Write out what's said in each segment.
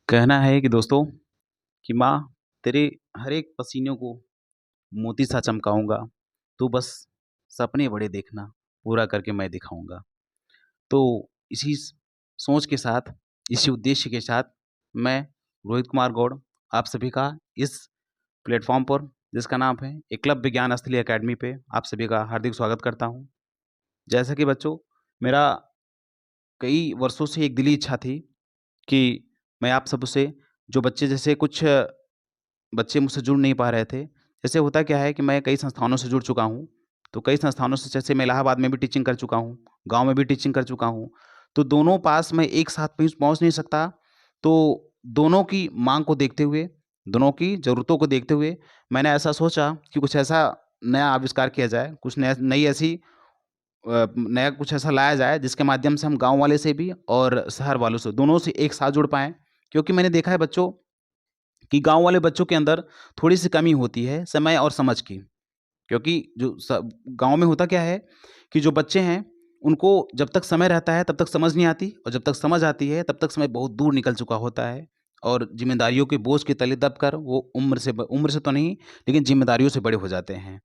कहना है कि दोस्तों कि माँ तेरे हर एक पसीने को मोती सा चमकाऊँगा, तू बस सपने बड़े देखना, पूरा करके मैं दिखाऊँगा। तो इसी सोच के साथ, इसी उद्देश्य के साथ मैं रोहित कुमार गौड़ आप सभी का इस प्लेटफ़ॉर्म पर जिसका नाम है एकलव्य ज्ञान स्थली अकेडमी पे आप सभी का हार्दिक स्वागत करता हूँ। जैसा कि बच्चों मेरा कई वर्षों से एक दिली इच्छा थी कि मैं आप सबसे जो बच्चे जैसे कुछ बच्चे मुझसे जुड़ नहीं पा रहे थे। जैसे होता क्या है कि मैं कई संस्थानों से जुड़ चुका हूँ, तो कई संस्थानों से जैसे मैं इलाहाबाद में भी टीचिंग कर चुका हूँ, गाँव में भी टीचिंग कर चुका हूँ। तो दोनों पास मैं एक साथ पहुँच नहीं सकता, तो दोनों की माँग को देखते हुए, दोनों की ज़रूरतों को देखते हुए मैंने ऐसा सोचा कि कुछ ऐसा नया आविष्कार किया जाए, कुछ नई ऐसी नया कुछ ऐसा लाया जाए जिसके माध्यम से हम गाँव वाले से भी और शहर वालों से, दोनों से एक साथ जुड़ पाएँ। क्योंकि मैंने देखा है बच्चों कि गाँव वाले बच्चों के अंदर थोड़ी-सी कमी होती है समय और समझ की। क्योंकि जो स गाँव में होता क्या है कि जो बच्चे हैं, उनको जब तक समय रहता है तब तक समझ नहीं आती और जब तक समझ आती है तब तक समय बहुत दूर निकल चुका होता है और ज़िम्मेदारियों के बोझ के तले दबकर वो उम्र से तो नहीं, लेकिन ज़िम्मेदारियों से बड़े हो जाते हैं।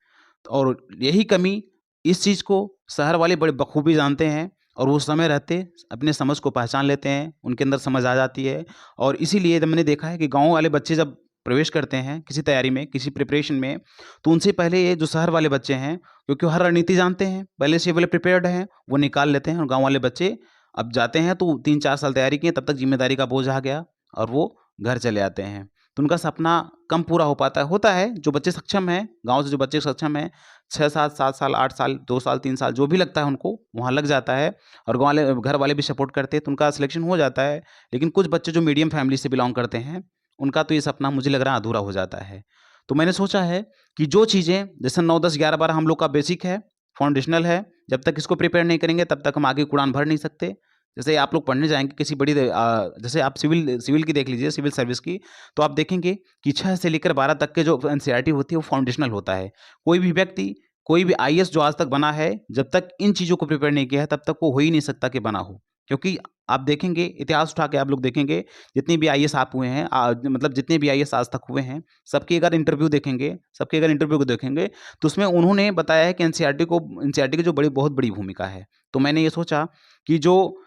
और यही कमी इस चीज़ को शहर वाले बड़े बखूबी जानते हैं और वो समय रहते अपने समझ को पहचान लेते हैं, उनके अंदर समझ आ जाती है। और इसीलिए जब मैंने देखा है कि गाँव वाले बच्चे जब प्रवेश करते हैं किसी तैयारी में, किसी प्रिपरेशन में, तो उनसे पहले ये जो शहर वाले बच्चे हैं, क्योंकि वो हर रणनीति जानते हैं, पहले से वो प्रिपेयर्ड हैं, वो निकाल लेते हैं और गाँव वाले बच्चे अब जाते हैं तो 3-4 साल तैयारी किए, तब तक ज़िम्मेदारी का बोझ आ गया और वो घर चले आते हैं। तो उनका सपना कम पूरा हो पाता है। होता है, जो बच्चे सक्षम हैं, गाँव से जो बच्चे सक्षम हैं, 6-7, 7 साल, 8 साल, 2 साल, 3 साल जो भी लगता है उनको, वहाँ लग जाता है और गाँव वाले घर वाले भी सपोर्ट करते हैं, तो उनका सिलेक्शन हो जाता है। लेकिन कुछ बच्चे जो मीडियम फैमिली से बिलॉन्ग करते हैं, उनका तो ये सपना मुझे लग रहा है अधूरा हो जाता है। तो मैंने सोचा है कि जो चीज़ें जैसे 9, 10, 11, 12 हम लोग का बेसिक है, फाउंडेशनल है, जब तक इसको प्रिपेयर नहीं करेंगे तब तक हम आगे उड़ान भर नहीं सकते। जैसे आप लोग पढ़ने जाएँगे किसी जैसे आप सिविल सिविल की देख लीजिए, सिविल सर्विस की, तो आप देखेंगे कि 6 से लेकर 12 तक के जो एनसीईआरटी होती है वो फाउंडेशनल होता है। कोई भी व्यक्ति, कोई भी आईएएस जो आज तक बना है, जब तक इन चीज़ों को प्रिपेयर नहीं किया है तब तक वो हो ही नहीं सकता कि बना हो। क्योंकि आप देखेंगे इतिहास उठा के आप लोग देखेंगे जितने भी आईएएस आप हुए हैं मतलब जितने भी आईएएस आज तक हुए हैं, सबकी अगर इंटरव्यू देखेंगे सबके अगर इंटरव्यू को देखेंगे, तो उसमें उन्होंने बताया है कि एनसीईआरटी की जो बहुत बड़ी भूमिका है। तो मैंने ये सोचा कि जो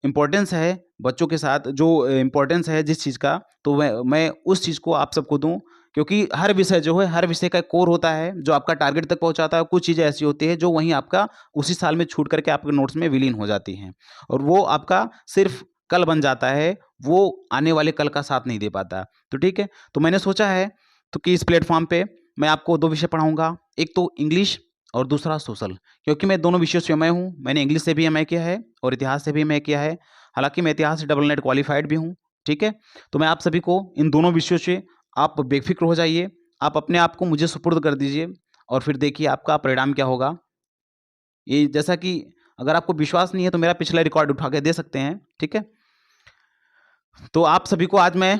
इम्पोर्टेंस है बच्चों के साथ जो इम्पोर्टेंस है जिस चीज़ का, तो मैं उस चीज़ को आप सबको दूँ, क्योंकि हर विषय जो है, हर विषय का एक कोर होता है, जो आपका टारगेट तक पहुँचाता है। कुछ चीज़ें ऐसी होती हैं, जो वहीं आपका उसी साल में छूट करके आपके नोट्स में विलीन हो जाती हैं और वो आपका सिर्फ़ कल बन जाता है, वो आने वाले कल का साथ नहीं दे पाता। तो ठीक है, तो मैंने सोचा है तो कि इस प्लेटफ़ॉर्म पे मैं आपको 2 विषय पढ़ाऊँगा, एक तो इंग्लिश और दूसरा सोशल। क्योंकि मैं दोनों विषयों से एमए हूँ, मैंने इंग्लिश से भी एमए किया है और इतिहास से भी एमए किया है। हालाँकि मैं इतिहास से डबल नेट क्वालिफ़ाइड भी हूँ, ठीक है? तो मैं आप सभी को इन दोनों विषयों से आप बेफ़िक्र हो जाइए, आप अपने आप को मुझे सुपुर्द कर दीजिए और फिर देखिए आपका परिणाम क्या होगा। ये जैसा कि अगर आपको विश्वास नहीं है तो मेरा पिछला रिकॉर्ड उठा के दे सकते हैं, ठीक है? तो आप सभी को आज मैं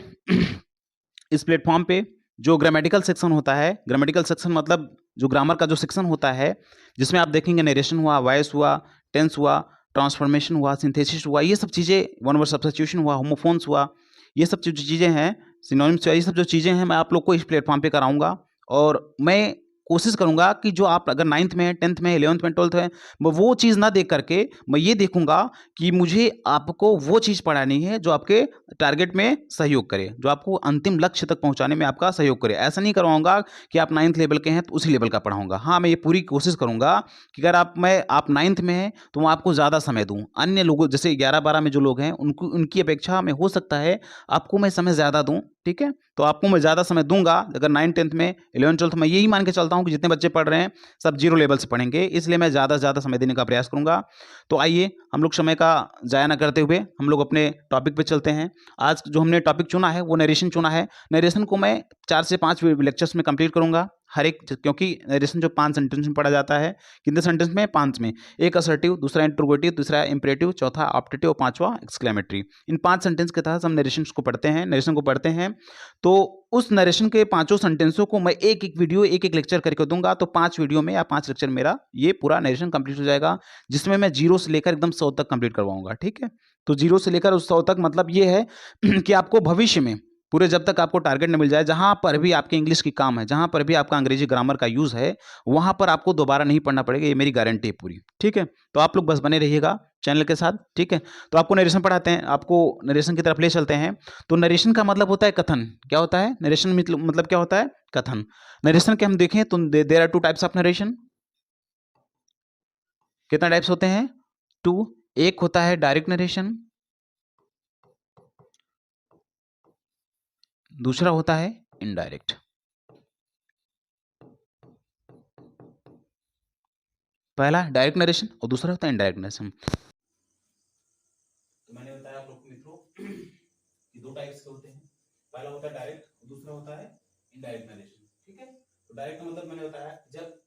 इस प्लेटफ़ॉर्म पे जो ग्रामेटिकल सेक्शन होता है, ग्रामेटिकल सेक्शन मतलब जो ग्रामर का जो सेक्शन होता है, जिसमें आप देखेंगे नरेशन हुआ, वॉइस हुआ, टेंस हुआ, ट्रांसफ़ॉर्मेशन हुआ, सिंथेसिस हुआ, ये सब चीज़ें वन वर्ड सब्स्टिट्यूशन हुआ, होमोफ़ोन्स हुआ, ये सब जो चीज़ें हैं, सिनोनिम्स हुआ, ये सब जो चीज़ें हैं मैं आप लोग को इस प्लेटफ़ॉर्म पे कराऊँगा और मैं कोशिश करूँगा कि जो आप अगर 9th में, 10th में, 11th में, 12th में, मैं वो चीज़ ना देख करके मैं ये देखूँगा कि मुझे आपको वो चीज़ पढ़ानी है जो आपके टारगेट में सहयोग करे, जो आपको अंतिम लक्ष्य तक पहुँचाने में आपका सहयोग करे। ऐसा नहीं करवाऊँगा कि आप 9th लेवल के हैं तो उसी लेवल का पढ़ाऊँगा। हाँ, मैं ये पूरी कोशिश करूँगा कि अगर आप 9th में हैं तो मैं आपको ज़्यादा समय दूँ। अन्य लोगों जैसे 11-12 में जो लोग हैं उनको उनकी अपेक्षा में हो सकता है आपको मैं समय ज़्यादा दूँ, ठीक है? तो आपको मैं ज़्यादा समय दूँगा अगर 9th-10th में, 11th-12th में यही मान के चलता हूँ कि जितने बच्चे पढ़ रहे हैं सब 0 लेवल से पढ़ेंगे, इसलिए मैं ज़्यादा से ज़्यादा समय देने का प्रयास करूँगा। तो आइए हम लोग समय का ज़ाया ना करते हुए हम लोग अपने टॉपिक पे चलते हैं। आज जो हमने टॉपिक चुना है वो नरेशन चुना है। नरेशन को मैं 4 से 5 लेक्चर्स में कंप्लीट करूँगा। हर एक, क्योंकि नरेशन जो 5 सेंटेंस में पढ़ा जाता है, कितने सेंटेंस में? 5 में। एक असर्टिव, दूसरा इंट्रोगेटिव, तीसरा इंपरेटिव, चौथा ऑप्टेटिव और पांचवा एक्सक्लेमेटरी। इन 5 सेंटेंस के तहत हम नरेशन को पढ़ते हैं। तो उस नरेशन के पांचों सेंटेंसों को मैं एक एक वीडियो, एक एक लेक्चर करके दूंगा। तो 5 वीडियो में या 5 लेक्चर मेरा ये पूरा नरेशन कंप्लीट हो जाएगा, जिसमें मैं 0 से लेकर एकदम 100 तक कंप्लीट करवाऊंगा। ठीक है, तो 0 से लेकर 100 तक मतलब ये है कि आपको भविष्य में पूरे, जब तक आपको टारगेट न मिल जाए, जहां पर भी आपके इंग्लिश की काम है, जहां पर भी आपका अंग्रेजी ग्रामर का यूज है, वहां पर आपको दोबारा नहीं पढ़ना पड़ेगा। ये मेरी गारंटी है पूरी। ठीक है, तो आप लोग बस बने रहिएगा चैनल के साथ। ठीक है, तो आपको नरेशन पढ़ाते हैं, आपको नरेशन की तरफ ले चलते हैं। तो नरेशन का मतलब होता है कथन। क्या होता है नरेशन? मतलब क्या होता है? कथन। नरेशन के हम देखें तो there are 2 types of narration. कितना टाइप्स होते हैं? 2। एक होता है डायरेक्ट नरेशन, दूसरा होता है इनडायरेक्ट। पहला डायरेक्ट नरेशन और दूसरा होता है इनडायरेक्ट नरेशन। तो मैंने बताया आप लोग को मित्रों कि 2 टाइप्स के होते हैं। पहला होता है डायरेक्ट और दूसरा होता है इनडायरेक्ट नरेशन। ठीक है, तो डायरेक्ट मतलब मैंने बताया जब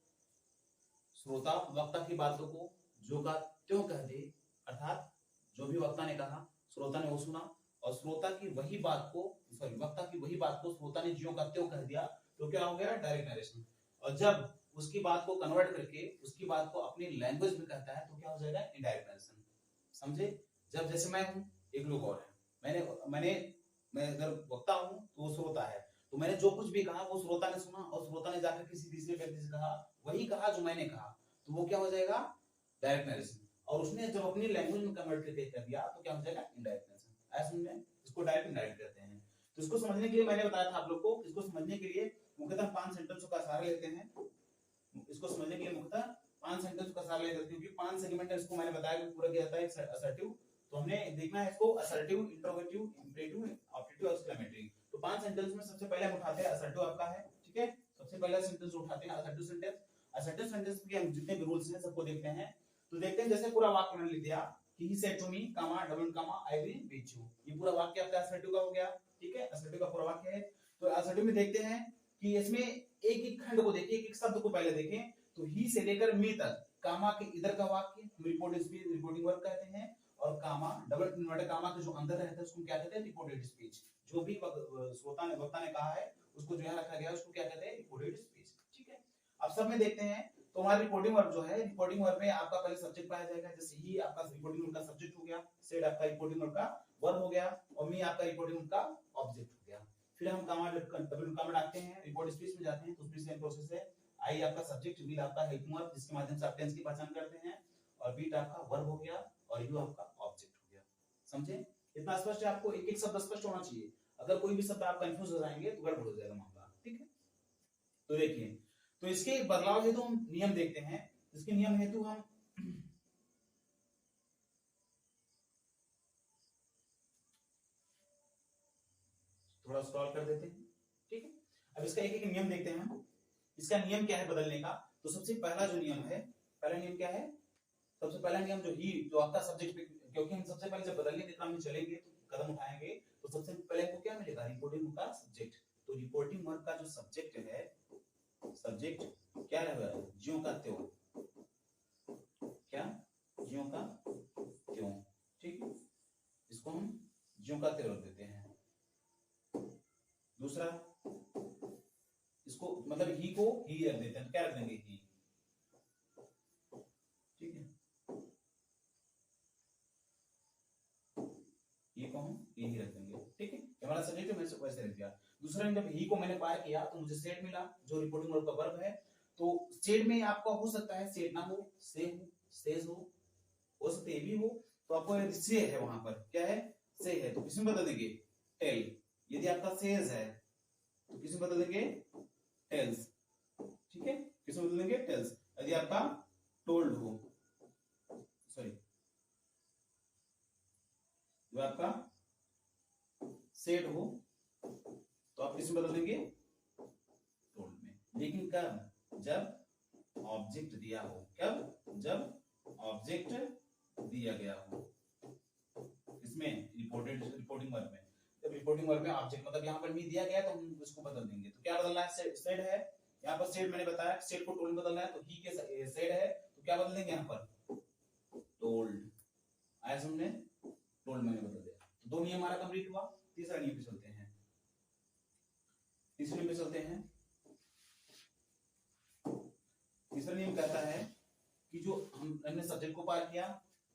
श्रोता वक्ता की बातों को जो का त्यों कह दे, अर्थात जो भी वक्ता ने कहा श्रोता ने वो सुना, और श्रोता की वही बात को, सॉरी, वक्ता की वही बात को श्रोता ने ज्यों का त्यों कह दिया, तो क्या हो गया? Direct narration. और जब उसकी बात को कन्वर्ट करके उसकी बात को अपनी लैंग्वेज में कहता है, तो क्या हो जाएगा? Indirect narration. समझे? जब जैसे मैं हूं, एक लोग और है, मैं अगर वक्ता हूं तो वो श्रोता है, तो मैंने जो कुछ भी कहा वो श्रोता ने सुना, और श्रोता ने जाकर किसी तीसरे व्यक्ति से कहा, वही कहा जो मैंने कहा, तो वो क्या हो जाएगा? Direct narration. और उसने जब अपनी लैंग्वेज में कन्वर्ट करके कर दिया, तो क्या हो जाएगा? Indirect narration. ऐसा समझे? इसको डायरेक्ट इनडायरेक्ट कहते हैं। तो इसको समझने के लिए मैंने बताया था आप लोग को, इसको समझने के लिए मुख्यतः 5 सेंटेंसों का सहारा लेते हैं। इसको समझने के लिए मुख्यतः 5 सेंटेंस का सहारा लेते हैं, क्योंकि 5 सेगमेंट है, इसको मैंने बताया कि पूरा किया जाता है असर्टिव। तो हमने देखना है इसको असर्टिव, इंट्रोगेटिव, इंपरेटिव, ऑप्टेटिव और एक्सक्लेमेटरी। तो 5 सेंटेंस में सबसे पहले हम उठाते हैं असर्टिव आपका है। ठीक है, सबसे पहला सेंटेंस उठाते हैं असर्टिव सेंटेंस। असर्टिव सेंटेंस के हम जितने भी रूल्स हैं सबको देखते हैं। तो देखते हैं, जैसे पूरा वाक्य मैंने लिख दिया कि he said to me, comma, double comma, I will beat you. ये पूरा वाक्य आपका असर्टिव का हो गया। ठीक है, असर्टिव का पूरा वाक्य है। तो असर्टिव में देखते हैं कि इसमें एक एक खंड को देखिए, एक एक शब्द को पहले देखें। तो ही से लेकर मी तक, कामा के इधर का वाक्य रिपोर्टेड स्पीच, रिपोर्टिंग वर्ब कहते हैं। और कामा, डबल इन्वर्टेड कामा के जो अंदर रहता है उसको क्या कहते हैं? Reported speech. जो भी श्रोता ने वक्ता ने कहा है उसको जो है रखा गया है, उसको क्या कहते हैं? Reported speech. ठीक है, अब सब में देखते हैं। तो हमारा रिपोर्टिंग वर्ब जो है, रिपोर्टिंग वर्ब में आपका पहले सब्जेक्ट पाया जाएगा। जैसे ही आपका रिपोर्टिंग वर्ब का सब्जेक्ट हो गया, सेड आपका रिपोर्टिंग वर्ब का वर्ब हो गया, और मी आपका रिपोर्टिंग वर्ब का ऑब्जेक्ट हो गया। फिर हम कामा, डबल कामा डालते हैं, रिपोर्ट स्पीच में जाते हैं, तो उसमें सेम प्रोसेस है। आई आपका सब्जेक्ट, विल आपका हेल्पिंग वर्ब जिसके माध्यम से आप टेंस की पहचान करते हैं, और बीट आपका वर्ब हो गया, और यू आपका ऑब्जेक्ट हो गया। समझे? इतना स्पष्ट है? आपको एक एक शब्द स्पष्ट होना चाहिए। अगर कोई भी शब्द आप कंफ्यूज हो जाएंगे तो गड़बड़ हो जाएगा मामला। ठीक है, तो देखिए, तो इसके बदलाव हेतु हम नियम देखते हैं। इसके नियम हेतु हम थोड़ा स्क्रॉल कर देते हैं। ठीक है, अब इसका एक एक नियम देखते हैं हम। इसका नियम क्या है बदलने का? तो सबसे पहला जो नियम है, पहला नियम क्या है? सबसे पहला नियम जो ही, जो आपका सब्जेक्ट, क्योंकि हम सबसे पहले जब बदलने के क्रम में चलेंगे, तो कदम उठाएंगे, तो सबसे पहले हमको क्या मिलेगा? रिपोर्टिंग वर्ब का सब्जेक्ट। तो रिपोर्टिंग वर्ब का जो सब्जेक्ट है, सब्जेक्ट क्या रहेगा? ज्यों का त्यों। क्या? ज्यों का त्यों। ठीक है, इसको हम ज्यों का त्यों रख देते हैं। दूसरा, इसको मतलब ही को ही रख देते हैं। क्या रख देंगे? ही। ठीक है, ये को हम यही रख देंगे। ठीक है, हमारा सब्जेक्ट मैंने वैसे रख दिया। दूसरा, जब ही को मैंने पार किया तो मुझे सेड मिला, जो रिपोर्टिंग वर्ब का वर्ब है। तो सेड में आपका हो सकता है सेड ना हो, से हो, सेज हो सकता है भी हो। तो आपको से है, वहां पर क्या है? से है, तो किसमें बदल देंगे? टेल। यदि आपका सेज है तो किसमें बदल देंगे? टेल्स। ठीक है, किसमें बदल देंगे? टेल्स। यदि आपका टोल्ड हो, सॉरी, जो आपका सेड हो, तो आप किसमें बदल देंगे? टोल्ड में। लेकिन कब? जब ऑब्जेक्ट दिया हो। कब? जब ऑब्जेक्ट दिया गया हो। इसमें रिपोर्टिंग वर्ब में, जब रिपोर्टिंग वर्ब में ऑब्जेक्ट मतलब यहां पर भी दिया गया तो हम इसको बदल देंगे। तो क्या बदलना है? सेड है, यहाँ पर सेड मैंने बताया सेड को टोल्ड में बदलना है, तो ही के सेड है तो क्या बदल देंगे यहाँ पर टोल्ड। आया समझे, टोल्ड मैंने बदल दिया। तो 2 नियम हमारा कंप्लीट हुआ। तीसरा नियम पे चलते हैं। तीसरे नियम पे चलते हैं। तीसरा नियम कहता है कि जो हमने सब्जेक्ट को पार किया,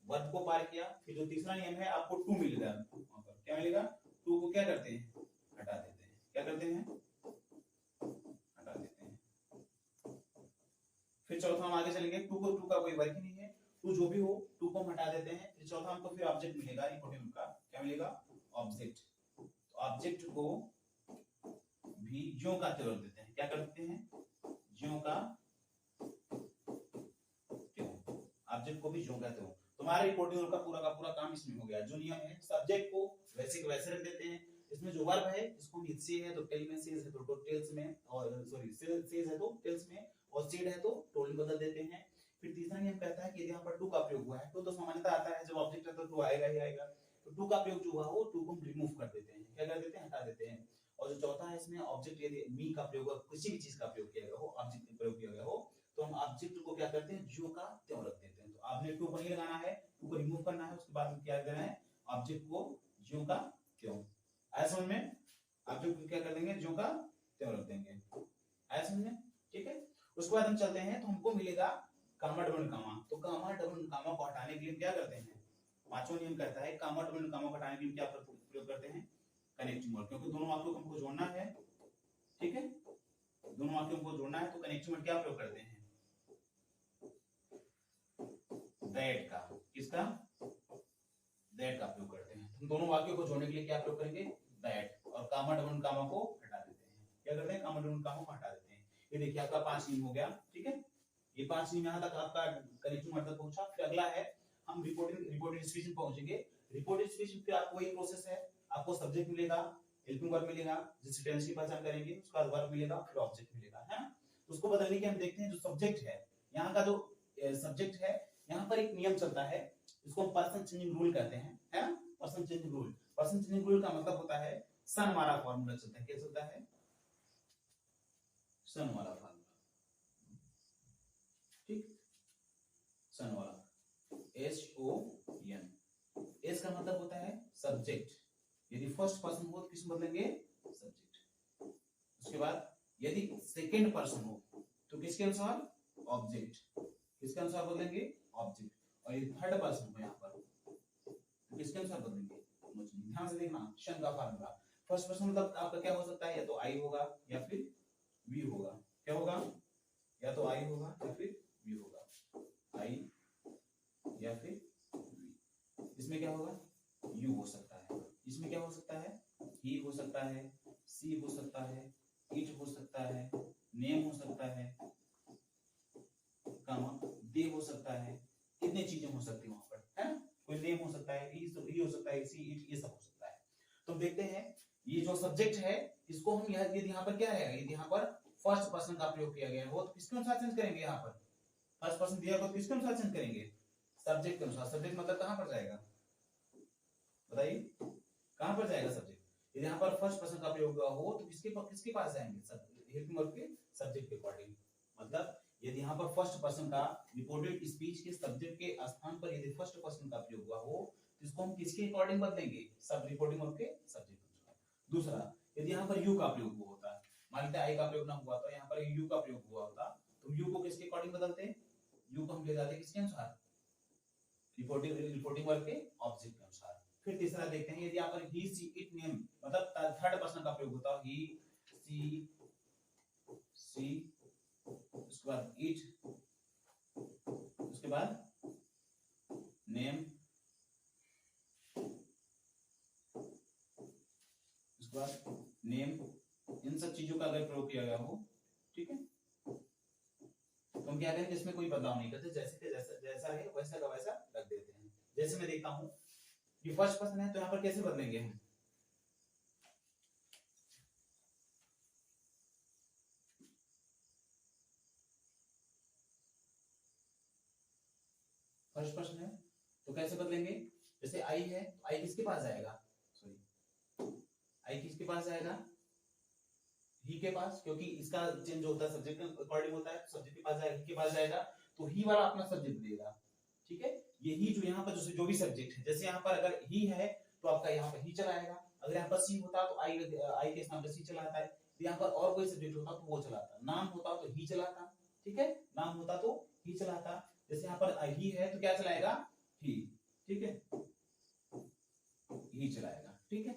वर्ब को पार किया, फिर जो तीसरा नियम है आपको टू मिलेगा। वहां पर क्या मिलेगा, टू को क्या करते हैं हटा देते हैं। क्या करते हैं हटा देते हैं। फिर चौथा हम आगे चलेंगे, टू का कोई वर्क ही नहीं है, टू जो भी हो टू को हम हटा देते हैं। फिर चौथा हमको फिर ऑब्जेक्ट मिलेगा, रिपोर्टिंग का क्या मिलेगा ऑब्जेक्ट। तो ऑब्जेक्ट को भी ज्यों का त्यों रख देते हैं। क्या करते हैं ज्यों का त्यों, ऑब्जेक्ट को भी ज्यों का त्यों। तुम्हारा रिपोर्टिंग का पूरा काम इसमें हो गया। जो नियम है सब्जेक्ट को वैसे के वैसे रख देते हैं। इसमें जो वर्ब है इसको हम से है तो टेल में, सेज है तो टेल्स में, और सॉरी सेज है तो टेल्स में, और सीड है तो टोल्ड में बदल देते हैं। फिर तीसरा नियम कहता है कि यदि यहाँ पर टू का प्रयोग हुआ है, टू तो सामान्यतः आता है, जब ऑब्जेक्ट है तो टू आएगा ही आएगा। तो टू का प्रयोग जो हुआ वो टू को हम रिमूव कर देते हैं। क्या कर देते हैं हटा देते हैं। और जो चौथा है इसमें ऑब्जेक्ट यदि मी का प्रयोग किसी भी चीज का प्रयोग किया गया हो, ऑब्जेक्ट का प्रयोग किया गया हो, तो हम ऑब्जेक्ट को क्या करते हैं ज्यों का त्यों रख देते हैं। तो आपने टू को नहीं लगाना है, टू को रिमूव करना है, उसके बाद हम क्या देना है ऑब्जेक्ट को ज्यों का त्यों। आया समझ में, ऑब्जेक्ट को क्या कर देंगे ज्यों का त्यों रख देंगे। आया समझ में, ठीक है। उसके बाद हम चलते हैं तो हमको मिलेगा कामा डबल कामा। तो कामा डबल कामा को हटाने के लिए क्या करते हैं, पांचवा नियम कहता है कामा डबल कामा को हटाने के लिए क्या प्रयोग करते हैं कनेक्टिंग वर्ड। क्योंकि दोनों वाक्यों को हमको जोड़ना है, ठीक है, दोनों वाक्यों को जोड़ना है तो कनेक्टिंग वर्ड क्या प्रयोग करते हैं दैट का। किसका दैट का प्रयोग करते हैं। हम दोनों वाक्यों को जोड़ने के लिए क्या प्रयोग करेंगे दैट, और कामा डबल कामा को हटा देते हैं। क्या करते हैं कामा डबल कामा को हटा देते हैं। ये देखिए आपका 5 नियम हो गया, ठीक है। ये 5 नियम यहां तक आपका कनेक्टिंग वर्ड तक पहुंचा। फिर अगला है हम रिपोर्टिंग स्पीच में पहुंचेंगे। रिपोर्टिंग स्पीच में फिर आपको वही प्रोसेस है, आपको सब्जेक्ट मिलेगा, हेल्पिंग वर्ब मिलेगा जिससे टेंस की पहचान करेंगे, उसके बाद वर्ब मिलेगा, फिर ऑब्जेक्ट मिलेगा, है ना। तो उसको बदलने के हम देखते हैं जो सब्जेक्ट है, यहाँ का जो सब्जेक्ट है, यहाँ पर एक नियम चलता है, इसको हम पर्सन चेंजिंग रूल कहते हैं, है ना। Person changing rule, person changing rule का मतलब होता है सन वाला फॉर्मूला चलता है। क्या चलता है सन वाला फॉर्मूला, ठीक, सन वाला SON। एस का मतलब होता है सब्जेक्ट, यदि फर्स्ट पर्सन हो तो किस बदलेंगे सब्जेक्ट। उसके बाद यदि सेकंड पर्सन हो तो किसके अनुसार ऑब्जेक्ट, किसके अनुसार बदलेंगे ऑब्जेक्ट। और यदि थर्ड पर्सन हो यहाँ पर तो किसके अनुसार बदलेंगे। ध्यान से देखना शन का फार्मूला, फर्स्ट पर्सन मतलब आपका क्या हो सकता है, या तो आई होगा या फिर वी होगा। क्या होगा, या तो आई होगा या फिर वी होगा, आई या फिर वी। इसमें क्या होगा यू हो सकता है, इसमें क्या हो सकता है ही हो सकता है, सी हो सकता है, इट हो सकता है, नेम हो सकता है, कामा दे हो सकता है, कितनी चीजें हो सकती है वहां पर, है ना। कोई नेम हो सकता है, ही हो सकता है, सी इट ये सब हो सकता है। तो देखते हैं ये जो सब्जेक्ट है इसको हम यदि यहाँ पर क्या रहेगा, यदि यहाँ पर फर्स्ट पर्सन का प्रयोग किया गया हो तो किसके अनुसार चेंज करेंगे। यहाँ पर फर्स्ट पर्सन दिया हो तो किसके अनुसार चेंज करेंगे सब्जेक्ट के अनुसार। सब्जेक्ट मतलब कहां पर जाएगा बताइए, कहां पर जाएगा सब्जेक्ट। यदि यहाँ पर फर्स्ट पर्सन का प्रयोग हुआ हो तो किसके पास जाएंगे हेल्पिंग वर्ब के सब्जेक्ट के अकॉर्डिंग। मतलब यदि यहाँ पर फर्स्ट पर्सन का रिपोर्टेड स्पीच के सब्जेक्ट के स्थान पर यदि फर्स्ट पर्सन का प्रयोग हुआ हो तो इसको हम किसके अकॉर्डिंग बदलेंगे सब रिपोर्टिंग वर्ब के सब्जेक्ट के अनुसार। दूसरा यदि यहाँ पर यू का प्रयोग हुआ होता, मान लीजिए आई का प्रयोग ना हुआ तो यहाँ पर यू का प्रयोग हुआ होता, तो यू को किसके अकॉर्डिंग बदलते हैं, यू को हम ले जाते किसके अनुसार रिपोर्टिंग वर्ब के ऑब्जेक्ट के अनुसार। फिर तीसरा देखते हैं यदि यहाँ पर ही सी इट नेम मतलब थर्ड पर्सन का प्रयोग होता ही सी सी, उसके बाद इट, उसके बाद नेम, उसके बाद नेम, इन सब चीजों का अगर प्रयोग किया गया हो, ठीक है, तो हम क्या करेंगे इसमें कोई बदलाव नहीं करते, जैसे कि जैसा है वैसा का वैसा रख देते हैं। जैसे मैं देखता हूं ये फर्स्ट पर्सन है तो यहाँ पर कैसे बदलेंगे हम, फर्स्ट पर्सन है तो कैसे बदलेंगे। जैसे आई है तो आई किसके पास जाएगा, सॉरी आई किसके पास जाएगा ही के पास, क्योंकि इसका चेंज होता है सब्जेक्ट के अकॉर्डिंग होता है, सब्जेक्ट के पास जाएगा, ही के पास जाएगा, तो ही वाला अपना सब्जेक्ट देगा। ठीक है, ये ही जो यहाँ पर जो भी सब्जेक्ट है, जैसे यहाँ पर अगर ही है तो आपका यहाँ पर ही चलाएगा, अगर यहाँ पर सी होता तो आई के स्थान पर सी चलाता है, यहाँ पर और कोई सब्जेक्ट होता तो वो चलाता, नाम होता तो ही चलाता। ठीक है, नाम होता तो ही चलाता, जैसे यहाँ पर ही है तो क्या चलाएगा, ही। ठीक है, ही चलाएगा। ठीक है,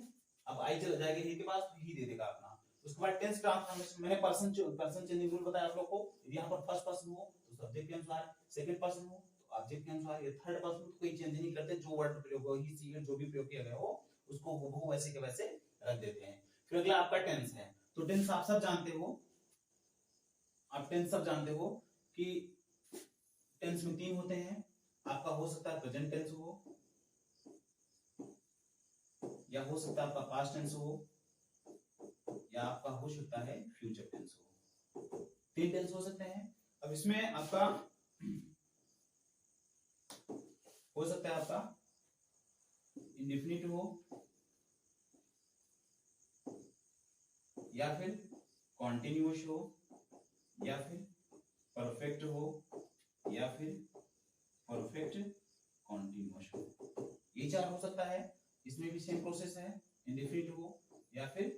अब आई चला जाएगा ही के पास तो ही दे देगा अपना। उसके बाद टेंस ट्रांसफॉर्मेशन, मैंने पर्सन चेंजिंग रूल बताया आप लोग को, यदि यहाँ पर फर्स्ट पर्सन हो तो सब्जेक्ट के अनुसार, सेकंड पर्सन हो तो ऑब्जेक्ट के अनुसार, या थर्ड पर्सन तो कोई चेंज नहीं करते, जो वर्ड प्रयोग हो, ही सी जो भी प्रयोग किया गया हो उसको वो वैसे के वैसे रख देते हैं। फिर अगला आपका टेंस है, तो टेंस आप सब जानते हो, आप टेंस सब जानते हो कि टेंस में 3 होते हैं। आपका हो सकता है प्रेजेंट टेंस हो, या हो सकता है आपका पास्ट टेंस हो, या आपका हो सकता है फ्यूचर टेंस हो। 3 टेंस हो सकते हैं। अब इसमें आपका हो सकता है आपका इंडेफिनिट हो, या फिर कॉन्टिन्यूअस हो, या फिर परफेक्ट हो, या फिर परफेक्ट कॉन्टिन्यूअस हो। ये 4 हो सकता है। इसमें भी सेम प्रोसेस है, इंडेफिनिट हो, या फिर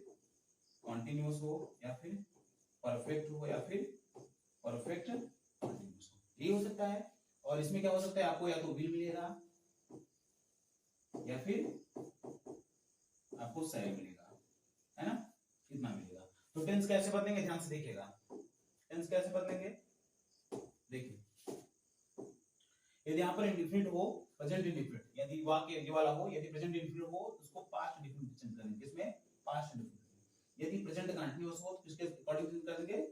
कॉन्टिन्यूअस हो, या फिर परफेक्ट हो, या फिर परफेक्ट कॉन्टिन्यूअस हो, ये हो सकता है। और इसमें क्या हो सकता है, आपको या तो विल मिलेगा, या फिर आपको शैल मिलेगा, है ना, इतना मिलेगा। तो टेंस कैसे बदलेंगे, ध्यान से देखिएगा, टेंस कैसे बदलेंगे। देखिए, यदि यहाँ पर इंडेफिनिट हो, प्रेजेंट इंडेफिनिट, यदि वाक्य ये वाला हो, यदि प्रेजेंट इंडेफिनिट हो तो उसको पास्ट इंडेफिनिट चेंज करेंगे, इसमें पास्ट इंडेफिनिट। यदि प्रेजेंट कंटीन्यूअस हो तो किसके अकॉर्डिंग चेंज कर देंगे,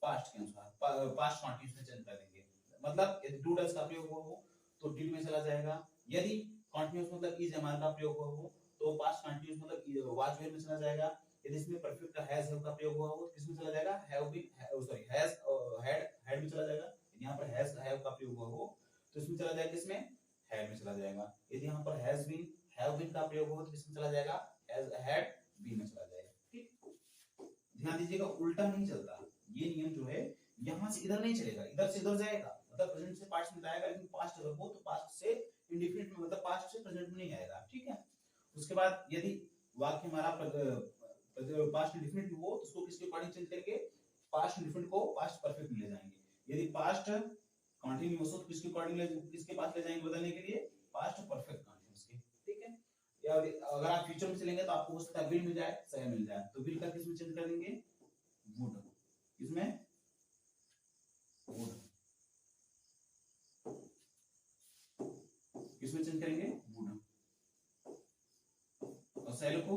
पास्ट के अनुसार, पास्ट कंटीन्यूअस में चेंज कर देंगे। मतलब यदि डू डज का प्रयोग हो तो डिड में चला जाएगा, यदि कंटीन्यूअस मतलब इज एम आर का प्रयोग हो तो पास्ट कंटीन्यूअस मतलब वाज वेयर में चला जाएगा। यदि इसमें परफेक्ट का हैज हैव का प्रयोग हुआ हो तो किसमें चला जाएगा, have been, sorry has had में चला जाएगा। यदि यहाँ पर हैज हैव का प्रयोग हुआ हो तो इसमें चला जाएगा, किसमें, हैड में चला जाएगा। यदि यहाँ पर हैज बीन हैव बीन का प्रयोग हो तो किसमें चला जाएगा, हैज हैड बीन में चला जाएगा। ठीक, ध्यान दीजिएगा, उल्टा नहीं चलता ये नियम जो है, यहां से इधर नहीं चलेगा, इधर से इधर जाएगा, मतलब प्रेजेंट से पास्ट में जाएगा, लेकिन पास्ट अगर हो तो पास्ट से इंडेफिनिट में, मतलब पास्ट से प्रेजेंट में नहीं आएगा। ठीक है, उसके बाद यदि वाक्य हमारा पास्ट इंडेफिनिट हो तो उसको किसके अकॉर्डिंग चेंज करके, पास्ट इंडेफिनिट को पास्ट परफेक्ट में ले जाएंगे। यदि पास्ट कंटीन्यूअस हो तो किसके अकॉर्डिंग, किसके पास ले जाएंगे बदलने के लिए, पास्ट परफेक्ट कंटीन्यूअस के। ठीक है, या अगर आप फ्यूचर में चलेंगे तो आपको हो सकता है विल मिल जाए, शैल मिल जाए, तो विल का किस में चेंज कर देंगे, वुड, इसमें वुड, किसमें चेंज करेंगे, वुड, और शैल को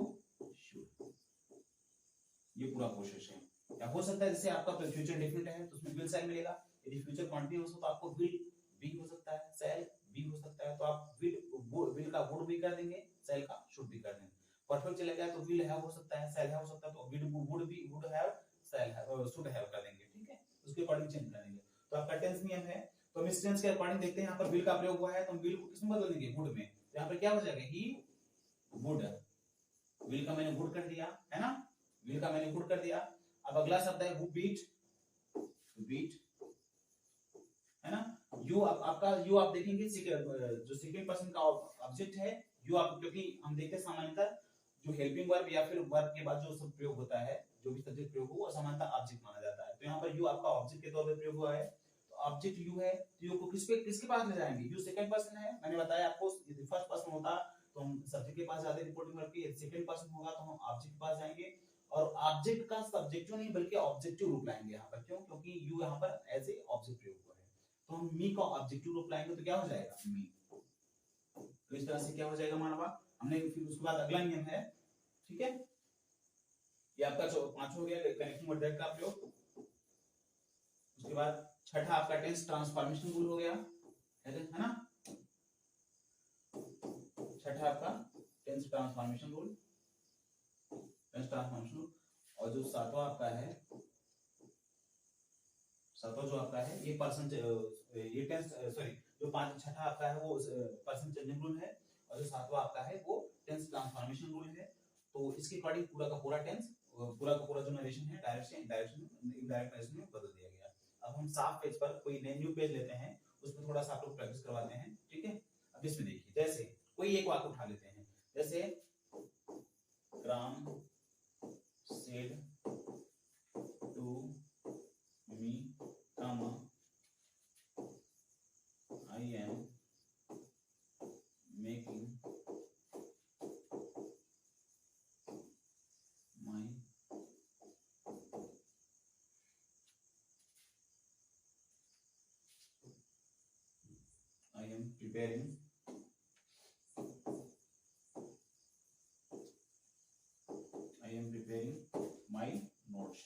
शुड। ये पूरा प्रोसेस है। या हो सकता है जैसे आपका फ्यूचर डेफिनेट है तो उसमें विल शैल मिलेगा, यदि फ्यूचर कंटीन्यूअस हो तो आपको विल बी हो सकता है, शैल बी हो सकता है, तो आप विल का वुड भी कर देंगे, शैल का शुड भी कर देंगे। परफेक्ट चला गया तो विल हैव हो सकता है, शैल हैव हो सकता है, तो विल वुड भी, would have, shall have, should have कर देंगे। ठीक है, उसके अकॉर्डिंग चेंज कर देंगे। तो आपका टेंस नियम है। तो हम इस टेंस के अकॉर्डिंग देखते हैं, यहाँ पर विल का प्रयोग हुआ है तो हम विल को किसमें बदल देंगे, वुड में। तो यहाँ पर क्या हो जाएगा, ही वुड, विल का मैंने वुड कर दिया, है ना, विल का मैंने वुड कर दिया। अब अगला शब्द है हु बीट, बीट, है ना। यू आपका यू आप देखेंगे जो सेकंड पर्सन का ऑब्जेक्ट है यू, आप क्योंकि हम देखते हैं सामान्यतः जो हेल्पिंग वर्ब या फिर वर्ब के बाद जो सब प्रयोग होता है, जो भी सब्जेक्ट प्रयोग हो वो सामान्यतः ऑब्जेक्ट माना जाता है। तो यहाँ पर यू आपका ऑब्जेक्ट के तौर पर प्रयोग हुआ है, तो ऑब्जेक्ट यू है, तो यू को किसके पास ले जाएंगे, यू सेकंड पर्सन है, मैंने बताया आपको, यदि फर्स्ट पर्सन होता तो हम सब्जेक्ट के पास जाते रिपोर्टिंग वर्ब के, यदि सेकंड पर्सन होगा तो हम ऑब्जेक्ट के पास जाएंगे, और ऑब्जेक्ट का सब्जेक्टिव नहीं बल्कि ऑब्जेक्टिव रूप लाएंगे यहाँ पर। क्यों, क्योंकि यू यहाँ पर एज ए ऑब्जेक्ट प्रयोग हुआ है, तो हम मी का ऑब्जेक्टिव रूप लाएंगे तो क्या हो जाएगा, मी। तो इस तरह से क्या हो जाएगा मानवा, हमने फिर उसके बाद अगला नियम है। ठीक है, ये आपका 5 हो गया कनेक्टिंग वर्ड दैट का प्रयोग। उसके बाद छठा आपका टेंस ट्रांसफॉर्मेशन रूल हो गया, है ना, छठा आपका tense transformation rule, tense transformation rule. और जो सातवां आपका है, सातवां जो आपका है ये पर्सन, ये टेंस, सॉरी, जो छठा आपका है वो पर्सन चेंजिंग रूल है, और जो सातवां आपका है वो टेंस ट्रांसफॉर्मेशन रूल है। तो इसके अकॉर्डिंग पूरा का पूरा टेंस पूरा का पूरा जो नरेशन है डायरेक्ट इनडायरेक्ट नरेशन में बदल दिया गया। अब हम साफ पेज पर कोई न्यू पेज लेते हैं, उसमें थोड़ा सा आप लोग प्रैक्टिस करवाते हैं, ठीक है। अब इसमें देखिए, जैसे कोई एक वाक्य उठा लेते हैं, जैसे Ram said to me comma I am making my I am preparing my notes,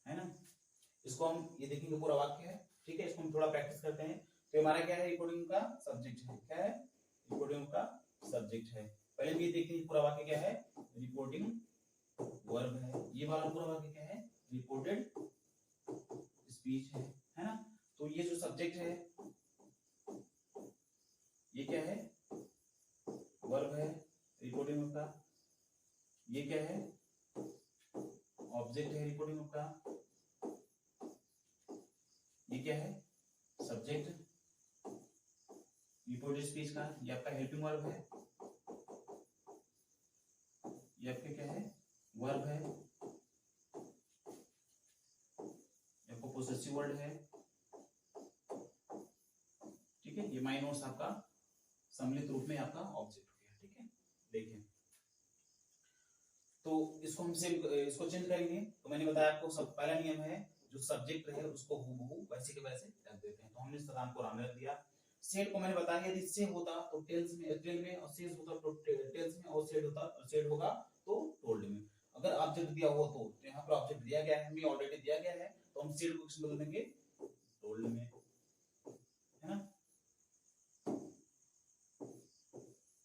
है ना। इसको हम ये देखेंगे पूरा वाक्य है, ठीक है। इसको हम थोड़ा प्रैक्टिस करते हैं। तो हमारा क्या है, रिपोर्टिंग का सब्जेक्ट है, क्या है, रिपोर्टिंग का सब्जेक्ट है। पहले हम ये देखते हैं पूरा वाक्य क्या है, रिपोर्टिंग वर्ब है। ये वाला पूरा वाक्य क्या है, रिपोर्टेड स्पीच है ना। तो ये जो सब्जेक्ट है ये क्या है, वर्ब है रिपोर्टिंग का। ये क्या है, ऑब्जेक्ट है रिपोर्टिंग का। ये क्या है, सब्जेक्ट रिपोर्टेड स्पीच का। ये आपका हेल्पिंग वर्ब है, ये आपका क्या है, वर्ब है। ये आपका पोसेसिव वर्ड है, ठीक है। ये माई नोट्स आपका सम्मिलित रूप में आपका ऑब्जेक्ट हो गया, ठीक है। देखिए, तो इसको हम इसको चेंज करेंगे। तो मैंने बताया आपको, सब पहला नियम है, जो सब्जेक्ट है उसको हूबहू वैसे के वैसे रख देते हैं। तो हमने राम को राम रख दिया। सेड को मैंने बताया, यदि से होता तो टेल्स में, टेल में, और सेज होता तो टेल्स में, और सेड होता, सेड होगा तो टोल्ड में। अगर ऑब्जेक्ट दिया हो तो यहाँ पर ऑब्जेक्ट दिया गया है, हमें ऑलरेडी दिया गया है, तो हम सेड को किस बदल देंगे, टोल्ड में, है ना,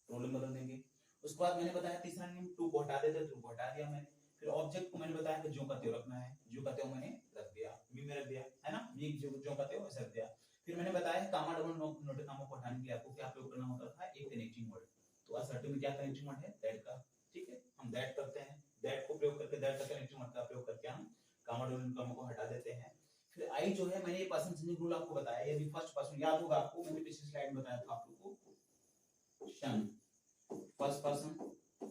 टोल्ड में बदल देंगे। उसके बाद मैंने बताया तीसरा नियम, टू को हटा देते, टू को हटा दिया मैंने। फिर ऑब्जेक्ट को मैंने बताया कि जो का त्यों रखना है, जो का त्यों मैंने रख दिया, मी में रख दिया, है ना, मी जो का त्यों ऐसे रख दिया। फिर मैंने बताया कामा डबल नोट कामा को हटाने के लिए आपको क्या प्रयोग करना होता था, एक कनेक्टिंग वर्ड। तो असर्टिव में क्या कनेक्टिंग वर्ड है, दैट का, ठीक है। हम दैट करते हैं, दैट को प्रयोग करके, दैट का कनेक्टिंग वर्ड का प्रयोग करके हम कामा डबल नोट कामा को हटा देते हैं। फिर आई जो है, मैंने ये पर्सन चेंजिंग रूल आपको बताया। यदि फर्स्ट पर्सन याद होगा आपको, मैंने पिछली स्लाइड में बताया था आप लोगों को, शन फर्स्ट पर्सन,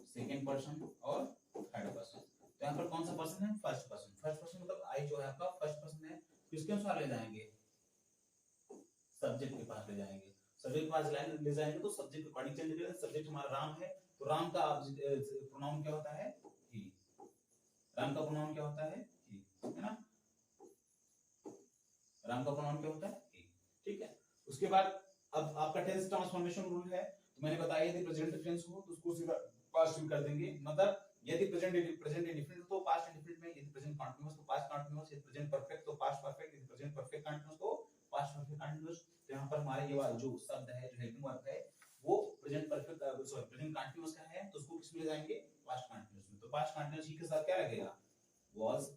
सेकंड पर्सन और थर्ड पर्सन। तो यहाँ पर कौन सा पर्सन है, फर्स्ट पर्सन। फर्स्ट पर्सन मतलब आई जो है आपका फर्स्ट पर्सन है। किसके अनुसार ले जाएंगे, सब्जेक्ट के पास ले जाएंगे। सब्जेक्ट के पास ले जाएंगे तो सब्जेक्ट अकॉर्डिंग चेंज करेंगे। सब्जेक्ट हमारा राम है, तो राम का प्रोनाउन क्या होता है, ही। राम का प्रोनाउन क्या होता है, ही, है ना। राम का प्रोनाउन क्या होता है, ही, ठीक है। उसके बाद अब आपका टेंस ट्रांसफॉर्मेशन रूल है। तो मैंने बताया, यदि प्रेजेंट टेंस हो तो उसको सीधा पास्ट में कर देंगे। मतलब यदि प्रेजेंट इंडेफिनिट हो तो पास्ट इंडेफिनिट में, यदि प्रेजेंट कंटीन्यूअस तो पास्ट कंटीन्यूअस, यदि प्रेजेंट परफेक्ट तो पास्ट परफेक्ट, यदि प्रेजेंट परफेक्ट कंटीन्यूअस तो पास्ट परफेक्ट कंटीन्यूअस। तो यहाँ पर हमारे ये वाला जो शब्द है, जो हेल्पिंग वर्ब है, वो present perfect, sorry present continuous का है, तो उसको किस में ले जाएंगे, पास्ट कंटीन्यूअस में। तो पास्ट कंटीन्यूअस के साथ क्या लगेगा, वाज,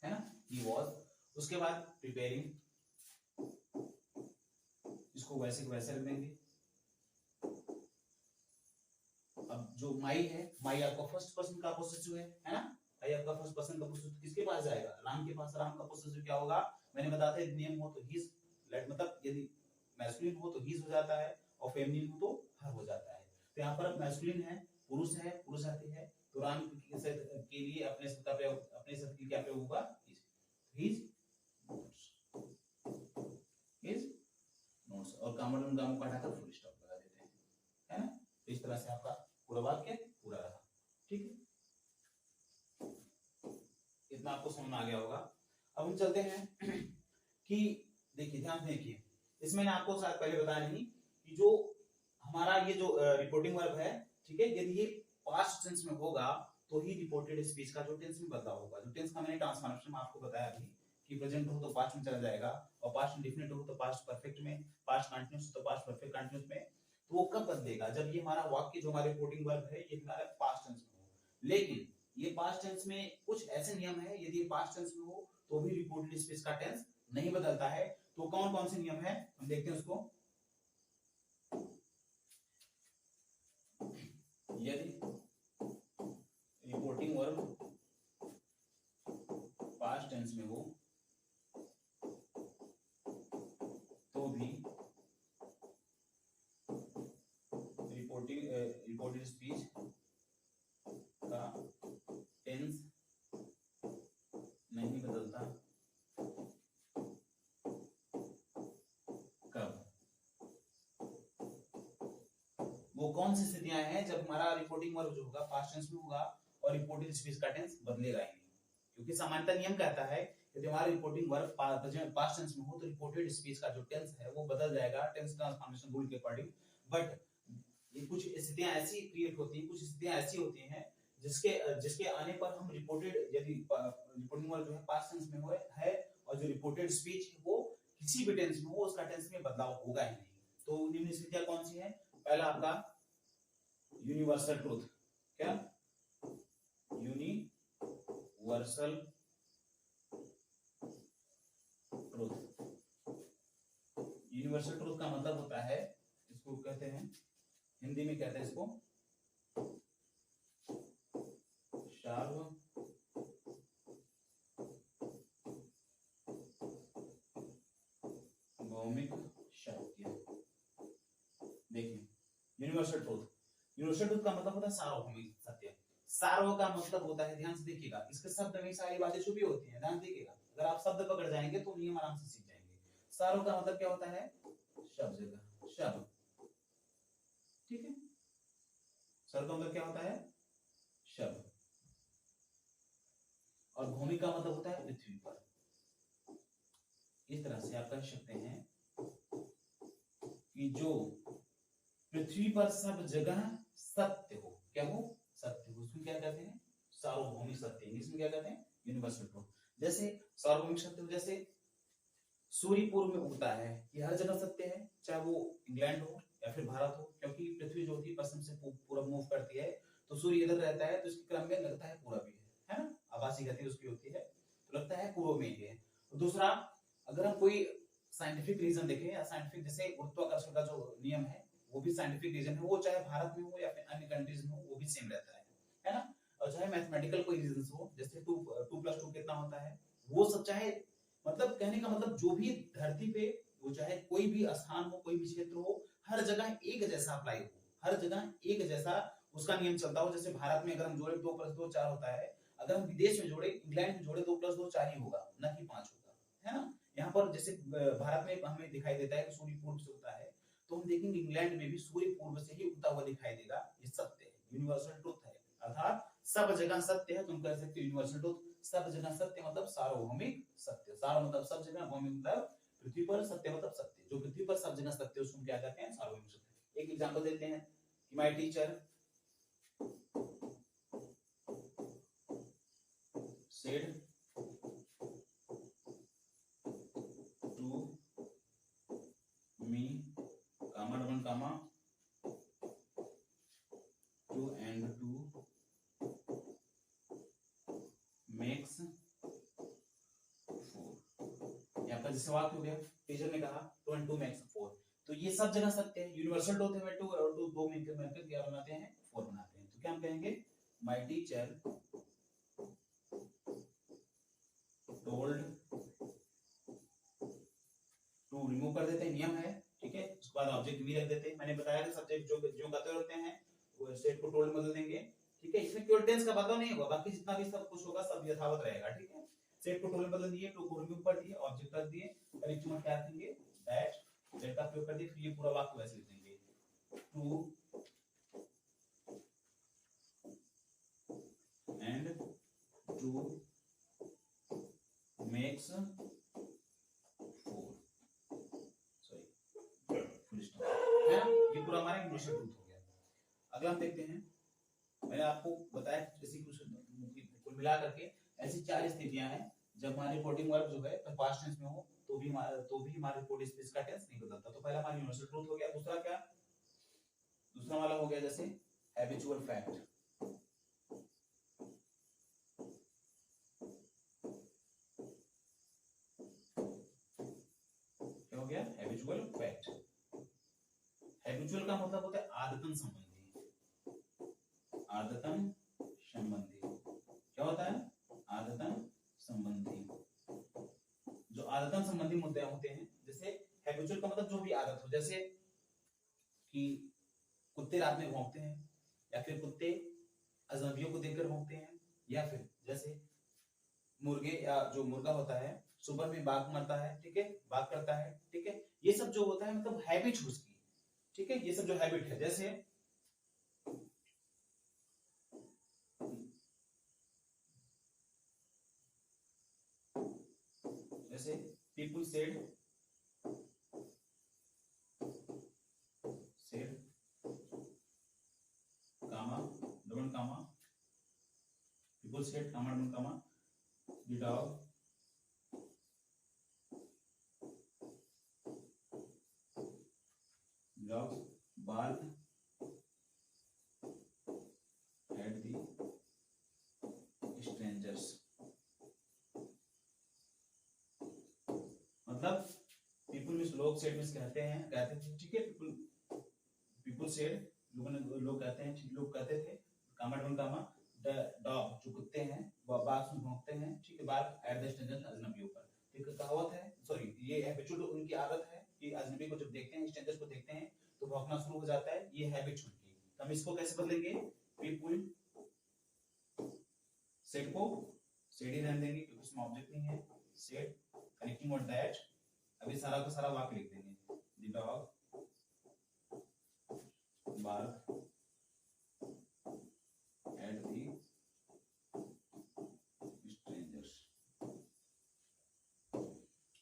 है ना, ही वाज। उसके बाद प्रिपेयरिंग, इसको वैसे के वैसे रख देंगे। अब जो माई है, माई आपका फर्स्ट पर्सन का पोसेसिव है ना। माई आपका फर्स्ट पर्सन का पोसेसिव किसके पास जाएगा, राम के पास। राम का पोसेसिव क्या होगा, मैंने बताया था, नेम हो तो हिज, मतलब यदि मैस्कुलिन हो तो हिज हो जाता है, और फेमिनिन हो तो हर हो जाता है। तो यहाँ पर मैस्कुलिन है, पुरुष है, पुरुष आती है, तो राम के लिए अपने शब्द का प्रयोग, अपने शब्द की क्या प्रयोग होगा, हिज नोट्स। और कामन गामों का हटाकर फुल स्टॉप लगा देते हैं, है ना। तो इस तरह से आपका पूरा वाक्य पूरा रहा, ठीक है। इतना आपको समझ में आ गया होगा। अब हम चलते हैं कि देखिए, ध्यान से देखिए, इसमें ना आपको शायद पहले बताया नहीं कि जो हमारा ये जो रिपोर्टिंग वर्ब है, ठीक है, यदि ये पास्ट टेंस में होगा तो ही रिपोर्टेड स्पीच का जो टेंस में बदलाव होगा। जो टेंस का मैंने ट्रांसफॉर्मेशन आपको बताया अभी, कि प्रेजेंट हो तो पास्ट में चला जाएगा, और पास्ट इंडेफिनिट हो तो पास्ट परफेक्ट में, पास्ट कंटीन्यूअस हो तो पास्ट परफेक्ट कंटीन्यूअस में। तो वो कब बदलेगा, जब ये हमारा वाक्य जो हमारे रिपोर्टिंग वर्ब है ये हमारा पास्ट टेंस में हो। लेकिन ये पास्ट टेंस में कुछ ऐसे नियम है, यदि पास्ट टेंस में हो तो भी रिपोर्टेड स्पीच का टेंस नहीं बदलता है। तो कौन कौन से नियम है हम देखते हैं उसको। स्पीच का टेंस नहीं बदलता कब? वो कौन सी स्थितियां हैं जब हमारा रिपोर्टिंग वर्ब जो होगा पास्ट टेंस में होगा और रिपोर्टेड स्पीच का टेंस बदलेगा ही नहीं, क्योंकि सामान्यतः नियम कहता है यदि हमारा रिपोर्टिंग वर्ब पास्ट टेंस में हो तो रिपोर्टेड स्पीच का जो टेंस है वो बदल जाएगा टेंस ट्रांसफॉर्मेशन रूल के अकॉर्डिंग। बट ये कुछ स्थितियां ऐसी क्रिएट होती हैं, कुछ स्थितियां ऐसी होती हैं जिसके आने पर हम रिपोर्टेड यदि रिपोर्टिंग वर्ब जो है पास्ट टेंस में है और जो रिपोर्टेड स्पीच है वो किसी भी टेंस में हो उसका टेंस में बदलाव होगा ही नहीं। तो निम्न स्थितियां कौन सी है? पहला आपका यूनिवर्सल ट्रूथ। क्या? Universal truth. यूनिवर्सल ट्रूथ का मतलब होता है, इसको कहते हैं हिंदी में कहते हैं इसको सार्वभौमिक सत्य। देखिए यूनिवर्सल ट्रूथ, यूनिवर्सल ट्रूथ का मतलब होता है सार्वभौमिक सत्य। सार्व का मतलब होता है, ध्यान से देखिएगा, इसके शब्द में सारी बातें छुपी होती हैं, ध्यान देखिएगा। अगर आप शब्द पकड़ जाएंगे तो नियम आराम से सीख जाएंगे। सार्व का मतलब क्या होता है? शब्द का शब्द, ठीक है। सर्व का मतलब क्या होता है? शब्द। और भूमि का मतलब होता है पृथ्वी पर। इस तरह से आप कह सकते हैं कि जो पृथ्वी पर सब जगह सत्य हो, क्या हो? सत्य हो, उसमें क्या कहते हैं? सार्वभौमिक सत्य। इंग्लिश में क्या कहते हैं? Universal truth. जैसे सार्वभौमिक सत्य, जैसे सूर्य पूर्व में उगता है, ये हर जगह सत्य है, चाहे वो इंग्लैंड हो या फिर भारत हो, क्योंकि पृथ्वी जो होती है पश्चिम से पूर्व मूव करती है, तो सूर्य इधर रहता है तो इसके क्रम में लगता है पूरब ही है ना, आभासी गति उसकी होती है, तो लगता है पूर्व में ही है। दूसरा, अगर हम कोई साइंटिफिक रीजन देखें या साइंटिफिक, जैसे गुरुत्वाकर्षण का जो नियम है वो भी साइंटिफिक रीजन है, वो चाहे भारत में हो या फिर अन्य कंट्रीज में हो वो भी सेम रहता है ना। और चाहे मैथमेटिकल कोई रीजन हो, जैसे 2+2 कितना होता है, वो सब चाहे, मतलब कहने का मतलब जो भी धरती पे वो चाहे कोई भी स्थान हो, कोई भी क्षेत्र हो, हर जगह एक जैसा अप्लाई हो, हर जगह एक जैसा उसका नियम चलता हो। जैसे भारत में अगर हम जोड़े 2+2 4 होता है, अगर हम विदेश में जोड़े, इंग्लैंड में जोड़े 2+2 4 ही होगा, न कि 5 होगा, है ना। यहाँ पर जैसे भारत में हमें दिखाई देता है कि सूर्य पूर्व से उगता है, तो हम देखेंगे इंग्लैंड में भी सूर्य पूर्व से ही उगता हुआ दिखाई देगा। ये सत्य है, यूनिवर्सल ट्रूथ है, अर्थात सब जगह सत्य है। तुम कह सकते हो यूनिवर्सल ट्रूथ, सब जगह सत्य मतलब सार्वभौमिक सत्य। सार्व मतलब सब जगह, भौमिक मतलब पृथ्वी पर, सत्य मतलब सत्य। जो पृथ्वी पर सब जगह सत्य उसको क्या कहते हैं? सार्वभौमिक सत्य। एक एग्जांपल देते हैं कि my teacher said to me, comma double comma 2 and 2 makes 4। यहाँ पर जैसे वाक्य हो गया, टीचर ने कहा 2 and 2 makes 4, तो ये सब जगह सत्य है। यूनिवर्सल ट्रूथ है, 2 और 2 मिलकर क्या बनाते हैं? 4 बनाते हैं। तो क्या हम कहेंगे? My teacher told to, remove कर देते हैं, नियम है, ठीक है। उसके बाद ऑब्जेक्ट भी रख देते हैं। मैंने बताया कि सब्जेक्ट जो जो कहते रहते हैं वो स्टेट को टोल्ड बदल देंगे, ठीक है। इसमें केवल टेंस का बदलाव नहीं होगा, बाकी जितना भी सब कुछ होगा सब यथावत रहेगा, ठीक है। सेट को टोल्ड बदल दिए, टू को रिमूव कर दिए, ऑब्जेक्ट रख दिए, करेक्ट में क्या रखेंगे? दैट, दैट का प्रयोग कर दिए, फिर ये पूरा वाक्य वैसे लिख देंगे, two and 2 makes 4, sorry full stop, है ना। ये पूरा हमारा इंग्लिश ट्रूथ हो गया। अगला हम देखते हैं, मैंने आपको बताया जैसे कुछ कुल मिला करके ऐसी 4 स्थितियां हैं जब हमारी रिपोर्टिंग वर्ब जो है पास्ट टेंस में हो तो भी हमारे रिपोर्टिंग स्पीच का टेंस नहीं बदलता। तो पहला हमारा यूनिवर्सल ट्रूथ हो गया। दूसरा क्या? दूसरा वाला हो गया जैसे हैबिचुअल फैक्ट। क्या हो गया? Habitual fact. हैबिचुअल का मतलब होता है आदतन संबंधी, आदतन संबंधी। क्या होता है? आदतन संबंधी। जो आदतन संबंधी मुद्दे होते हैं, जैसे हैबिचुअल का मतलब जो भी आदत हो, जैसे कि कुत्ते रात में भौंकते हैं, या फिर कुत्ते अजनबियों को देखकर भौंकते हैं, या फिर जैसे मुर्गे या जो मुर्गा होता है सुबह में बाग मारता है, ठीक है, बाग करता है, ठीक है। ये सब जो होता है मतलब हैबिट उसकी, ठीक है, ये सब जो हैबिट है। जैसे people said comma double comma, people said comma double comma, the dog bark at the strangers. मतलब पीपुल मीन्स लोग, सेड मीन्स कहते थे, ठीक है, पीपुल सेड लोग कहते हैं, ठीक, लोग कहते थे, कामा डबल कामा, डॉग जो कुत्ते हैं बार्क में भौंकते हैं, ठीक है, बार्क एट द स्ट्रेंजर्स अजनबियों पर। ठीक है, कहावत है, सॉरी ये हैबिचुअल उनकी आदत है कि अजनबी को जब देखते हैं, स्ट्रेंजर्स को देखते हैं तो भौंकना शुरू हो जाता है, ये हैबिट उनकी। तो हम इसको कैसे बदलेंगे, पीपुल सेड को सेड ही रहने देंगे क्योंकि उसमें ऑब्जेक्ट नहीं है, सेड कनेक्टिंग वर्ड दैट, अभी सारा का सारा वाक्य लिख देंगे, the dog bark at the strangers,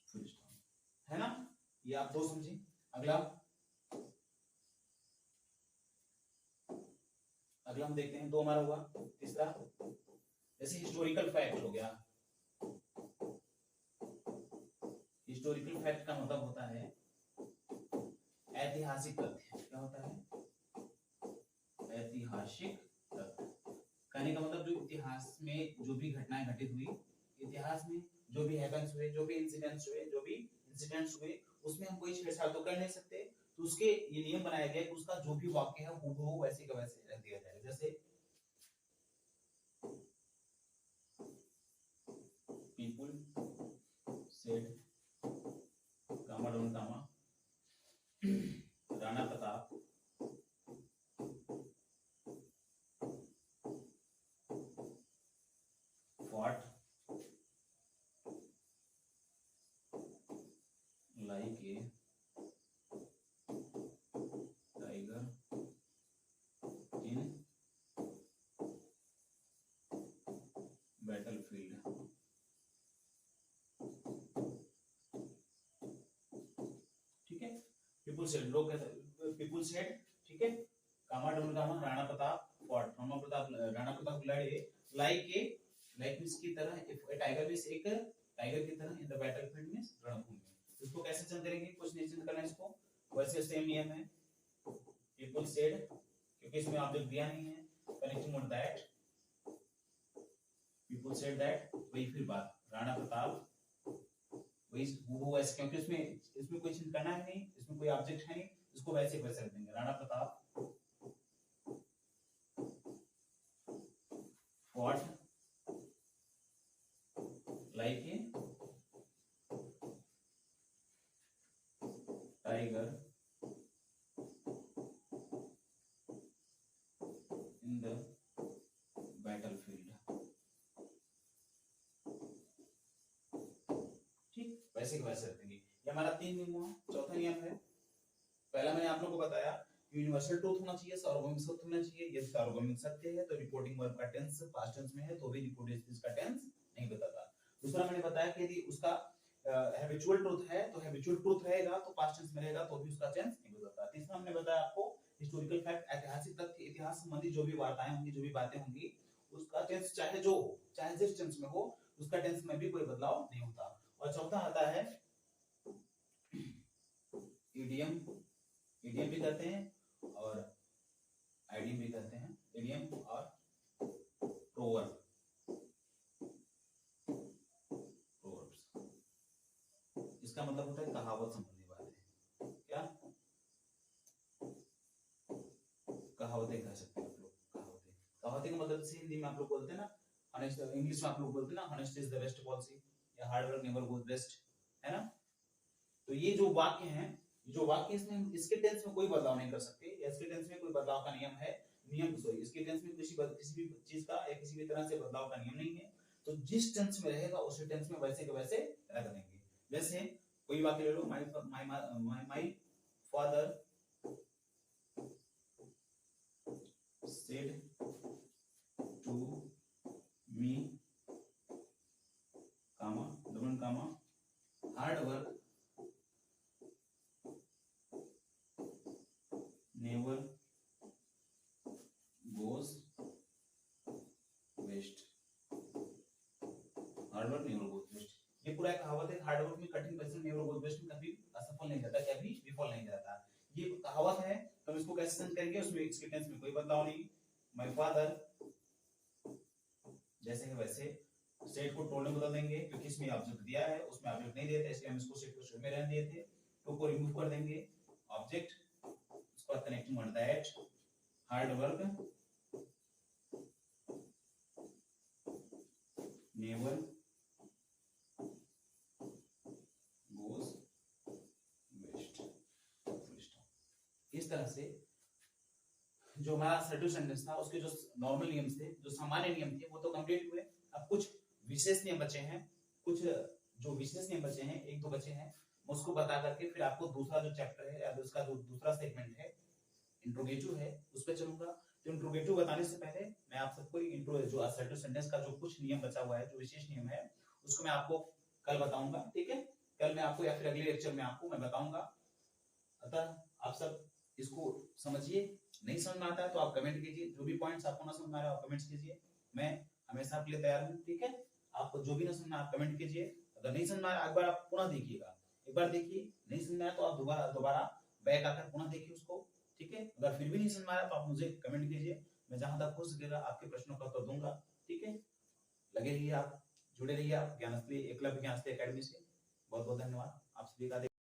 full stop, है ना। ये आप दो समझे। अगला हम देखते हैं, दो हमारा हुआ। तीसरा जैसे हिस्टोरिकल फैक्ट हो गया। हिस्टोरिकल फैक्ट का मतलब होता है ऐतिहासिक तथ्य। क्या होता है, ऐतिहासिक तथ्य। कहने का मतलब जो इतिहास में जो भी घटनाएं घटित हुई, इतिहास में जो भी हैपेंस हुए, जो भी इंसिडेंट्स हुए, उसमें हम कोई छेड़छाड़ तो कर नहीं सकते, तो उसके ये नियम बनाया गया कि उसका जो भी वाक्य है वो वैसे का वैसे रख दिया जाएगा। जैसे people said comma double comma, Rana Pratap fought like a tiger in battlefield। ठीक है, पीपुल सेड, लोग पीपुल सेड, ठीक है, comma double comma, Rana Pratap fought, Rana Pratap लड़े लाइक मींस की तरह, टाइगर मींस एक टाइगर की तरह, इन द बैटलफील्ड मींस रणभूमि में। इसको कैसे चेंज करेंगे, कुछ नहीं चेंज करना इसको, वैसे सेम नियम है, पीपुल सेड क्योंकि इसमें ऑब्जेक्ट दिया नहीं है, connecting word that, people said that, वही फिर बात, राणा प्रताप, वही वो वैसे, क्योंकि इसमें कोई चेंज करना है नहीं, इसमें कोई ऑब्जेक्ट है नहीं, इसको वैसे वैसे रख देंगे, Rana Pratap fought like a tiger in the battlefield। ठीक, वैसे के वैसे रख देंगे। ये हमारा 3 नियम हुआ। चौथा नियम है, पहला मैंने आप लोगों को बताया यूनिवर्सल ट्रूथ होना चाहिए, सार्वभौमिक सत्य होना चाहिए। यदि सार्वभौमिक सत्य है तो रिपोर्टिंग वर्ब का टेंस पास्ट टेंस में है तो भी रिपोर्टिंग स्पीच का टेंस नहीं बताता। दूसरा मैंने बताया कि यदि उसका हैबिचुअल ट्रूथ है तो हैबिचुअल ट्रूथ रहेगा तो पास्ट टेंस में रहेगा तो भी उसका टेंस नहीं बताता। तीसरा हमने बताया आपको हिस्टोरिकल फैक्ट, ऐतिहासिक तथ्य, इतिहास संबंधी जो भी वार्ताएं होंगी, जो भी बातें होंगी, उसका टेंस चाहे जो हो, चाहे जिस टेंस में हो, उसका टेंस में भी कोई बदलाव नहीं होता। और चौथा आता है इडियम, इडियम भी कहते हैं और आइडियम भी कहते हैं, इडियम और प्रोवर्ब, प्रोवर्ब्स। इसका मतलब होता है कहावत संबंधी बातें। क्या कहावतें कह सकते हैं आप लोग, कहावतें, कहावतें का मतलब से हिंदी में आप लोग बोलते हैं ना, हॉनेस्ट, इंग्लिश में आप लोग बोलते हैं ना, honest is the best policy, या hard work never goes best, है ना। तो ये जो वाक्य हैं, जो वाक्य इसमें इसके टेंस में कोई बदलाव नहीं कर सकते, या इसके टेंस में कोई बदलाव का नियम है, नियम सॉरी इसके टेंस में किसी भी चीज का या किसी भी तरह से बदलाव का नियम नहीं है। तो जिस टेंस में रहेगा उसी टेंस में वैसे के वैसे रख देंगे। जैसे कोई वाक्य ले लो, my father said to me comma double comma hard work never goes waste. Hard work never goes waste, ये पूरा एक कहावत है। हार्ड वर्क में कठिन परिश्रम नेवर गोज वेस्ट में कभी असफल नहीं जाता, कभी विफल नहीं जाता। ये कहावत है, तो हम इसको कैसे सेंस करेंगे, उसमें इसके टेंस में कोई बदलाव नहीं। माय फादर जैसे है वैसे, सेट को टोल्ड में बदल देंगे क्योंकि इसमें ऑब्जेक्ट दिया है, उसमें ऑब्जेक्ट नहीं दिया था इसलिए हम इसको सेट को सेट में रहने दिए थे। टू को रिमूव कर देंगे, ऑब्जेक्ट उसके बाद connecting word that, hard work never goes waste. इस तरह से जो हमारा असर्टिव सेंटेंस था उसके जो नॉर्मल नियम थे, जो सामान्य नियम थे, वो तो कंप्लीट हुए। अब कुछ विशेष नियम बचे हैं, कुछ जो विशेष नियम बचे हैं, एक दो बचे हैं, उसको बता करके फिर आपको दूसरा जो चैप्टर है या उसका जो दूसरा सेगमेंट है इंट्रोगेटिव है उस पर चलूंगा। तो इंट्रोगेटिव बताने से पहले मैं आप सबको इंट्रो जो असर्टिव सेंटेंस का जो कुछ नियम बचा हुआ है, जो विशेष नियम है, उसको मैं आपको कल बताऊंगा। ठीक है, कल मैं आपको या फिर अगले लेक्चर में आपको मैं बताऊंगा। अतः आप सब इसको समझिए। नहीं समझ में आता है तो आप कमेंट कीजिए, जो भी पॉइंट्स आपको ना समझ में आ रहा है आप कमेंट्स कीजिए, मैं हमेशा आपके लिए तैयार हूँ। ठीक है, आपको जो भी ना समझ में आप कमेंट कीजिए। अगर नहीं समझ में आया एक बार आप पुनः देखिएगा, एक बार देखिए, नहीं समझ में आया तो आप दोबारा बैक आकर पुनः देखिए उसको। ठीक है, अगर फिर भी नहीं समझ में आया तो आप मुझे कमेंट कीजिए, मैं जहां तक हो सकेगा आपके प्रश्नों का उत्तर दूंगा। ठीक है, लगे रहिए आप, जुड़े रहिए आप ज्ञानस्थली एकलव्य ज्ञानस्थली एकेडमी से। बहुत बहुत धन्यवाद आप सभी का।